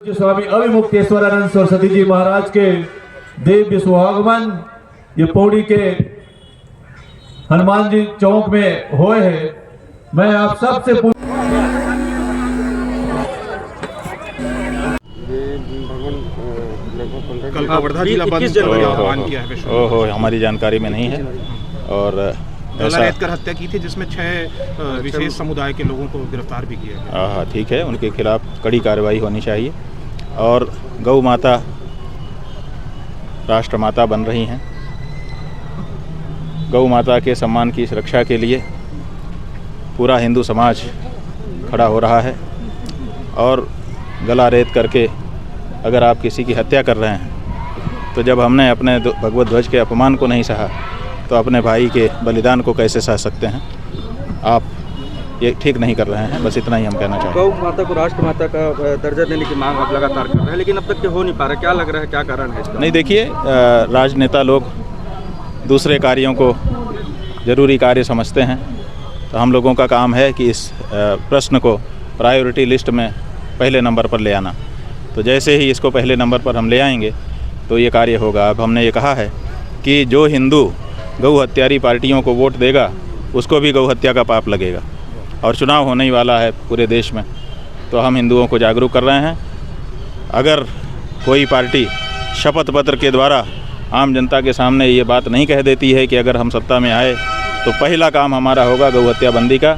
स्वामी अभिमुक्तेश्वरानंद सरस्वती जी महाराज के दिव्य सुहागमन ये पौड़ी के हनुमान जी चौक में हुए हैं। मैं आप सबसे कल का वर्धा जिला बंद आह्वान किया है। ओहो, हमारी जानकारी में नहीं है। और ऐसा कर हत्या की थी जिसमें 6 विशेष समुदाय के लोगों को गिरफ्तार भी किया गया। हाँ, ठीक है, उनके खिलाफ कड़ी कार्रवाई होनी चाहिए। और गौ माता राष्ट्र माता बन रही हैं। गौ माता के सम्मान की सुरक्षा के लिए पूरा हिंदू समाज खड़ा हो रहा है। और गला रेत करके अगर आप किसी की हत्या कर रहे हैं तो जब हमने अपने भगवत ध्वज के अपमान को नहीं सहा तो अपने भाई के बलिदान को कैसे सह सकते हैं। आप ये ठीक नहीं कर रहे हैं, बस इतना ही हम कहना चाहते हैं। गौ माता को राष्ट्र माता का दर्जा देने की मांग आप लगातार कर रहे हैं, लेकिन अब तक हो नहीं पा रहा। क्या लग रहा है, क्या कारण है इसका? नहीं, देखिए, राजनेता लोग दूसरे कार्यों को ज़रूरी कार्य समझते हैं, तो हम लोगों का काम है कि इस प्रश्न को प्रायोरिटी लिस्ट में पहले नंबर पर ले आना। तो जैसे ही इसको पहले नंबर पर हम ले आएंगे तो ये कार्य होगा। अब हमने ये कहा है कि जो हिंदू गौ हत्यारी पार्टियों को वोट देगा उसको भी गौ हत्या का पाप लगेगा। और चुनाव होने ही वाला है पूरे देश में, तो हम हिंदुओं को जागरूक कर रहे हैं। अगर कोई पार्टी शपथ पत्र के द्वारा आम जनता के सामने ये बात नहीं कह देती है कि अगर हम सत्ता में आए तो पहला काम हमारा होगा गौ हत्या बंदी का,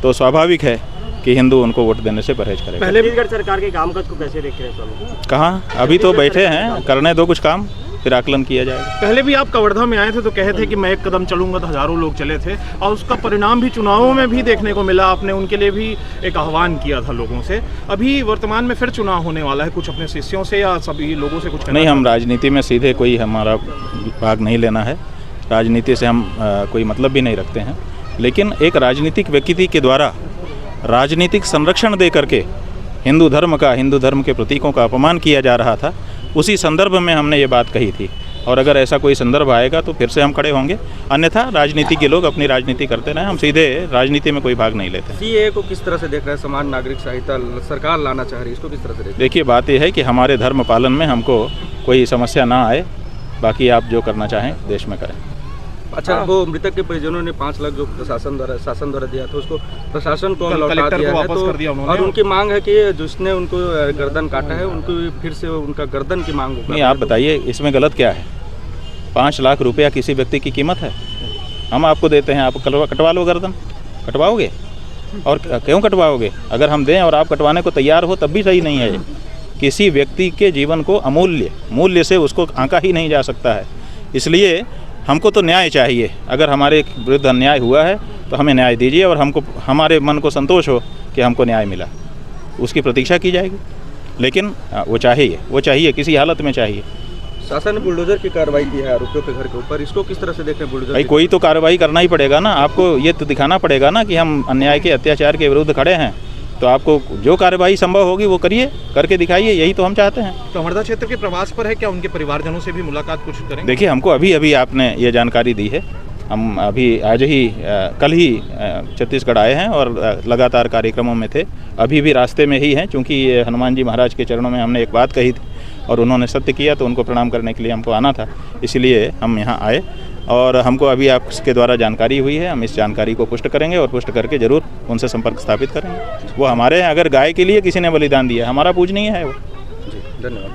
तो स्वाभाविक है कि हिंदू उनको वोट देने से परहेज करें। पहले छत्तीसगढ़ सरकार के कामकाज को कैसे देख रहे हैं? कहाँ, अभी तो बैठे हैं, करने दो कुछ काम, फिर आकलन किया जाएगा। पहले भी आप कवर्धा में आए थे तो कहे थे कि मैं एक कदम चलूंगा, तो हजारों लोग चले थे और उसका परिणाम भी चुनावों में भी देखने को मिला। आपने उनके लिए भी एक आह्वान किया था लोगों से। अभी वर्तमान में फिर चुनाव होने वाला है, कुछ अपने शिष्यों से या सभी लोगों से कुछ नहीं, हम राजनीति में सीधे कोई हमारा भाग नहीं लेना है। राजनीति से हम कोई मतलब भी नहीं रखते हैं, लेकिन एक राजनीतिक व्यक्ति के द्वारा राजनीतिक संरक्षण दे करके हिंदू धर्म के प्रतीकों का अपमान किया जा रहा था, उसी संदर्भ में हमने ये बात कही थी। और अगर ऐसा कोई संदर्भ आएगा तो फिर से हम खड़े होंगे, अन्यथा राजनीति के लोग अपनी राजनीति करते रहें, हम सीधे राजनीति में कोई भाग नहीं लेते। सीएए को किस तरह से देख रहे हैं? समान नागरिक संहिता सरकार लाना चाह रही है, इसको किस तरह से देख रहे हैं? देखिए, बात यह है कि हमारे धर्म पालन में हमको कोई समस्या ना आए, बाकी आप जो करना चाहें देश में करें। अच्छा, वो मृतक के परिजनों ने 5 लाख जो शासन द्वारा दिया था उसको प्रशासन को लौटा दिया है, तो और उनकी मांग है कि जिसने उनको गर्दन काटा है उनको फिर से उनका गर्दन की मांग होगी। नहीं, आप बताइए इसमें गलत क्या है? 5 लाख रुपया किसी व्यक्ति की कीमत है? हम आपको देते हैं, आप कटवा लो गर्दन, कटवाओगे? और क्यों कटवाओगे? अगर हम दें और आप कटवाने को तैयार हो तब भी सही नहीं है। किसी व्यक्ति के जीवन को अमूल्य मूल्य से उसको आंका ही नहीं जा सकता है। इसलिए हमको तो न्याय चाहिए। अगर हमारे विरुद्ध अन्याय हुआ है तो हमें न्याय दीजिए और हमको हमारे मन को संतोष हो कि हमको न्याय मिला, उसकी प्रतीक्षा की जाएगी। लेकिन वो चाहिए, किसी हालत में चाहिए। शासन ने बुलडोजर की कार्रवाई की है आरोपियों के घर के ऊपर, इसको किस तरह से देख रहे हैं? बुलडोजर भाई, कोई तो कार्रवाई करना ही पड़ेगा ना। आपको ये तो दिखाना पड़ेगा ना कि हम अन्याय के अत्याचार के विरुद्ध खड़े हैं, तो आपको जो कार्रवाई संभव होगी वो करिए, करके दिखाइए, यही तो हम चाहते हैं। तो वर्धा क्षेत्र के प्रवास पर है, क्या उनके परिवारजनों से भी मुलाकात कुछ करेंगे? देखिए, हमको अभी आपने ये जानकारी दी है। हम अभी कल ही छत्तीसगढ़ आए हैं और लगातार कार्यक्रमों में थे। अभी भी रास्ते में ही हैं, क्योंकि हनुमान जी महाराज के चरणों में हमने एक बात कही थी और उन्होंने सत्य किया, तो उनको प्रणाम करने के लिए हमको आना था, इसलिए हम यहाँ आए। और हमको अभी आपके द्वारा जानकारी हुई है, हम इस जानकारी को पुष्ट करेंगे और पुष्ट करके ज़रूर उनसे संपर्क स्थापित करेंगे। वो हमारे हैं, अगर गाय के लिए किसी ने बलिदान दिया, हमारा पूजनीय है वो। जी, धन्यवाद।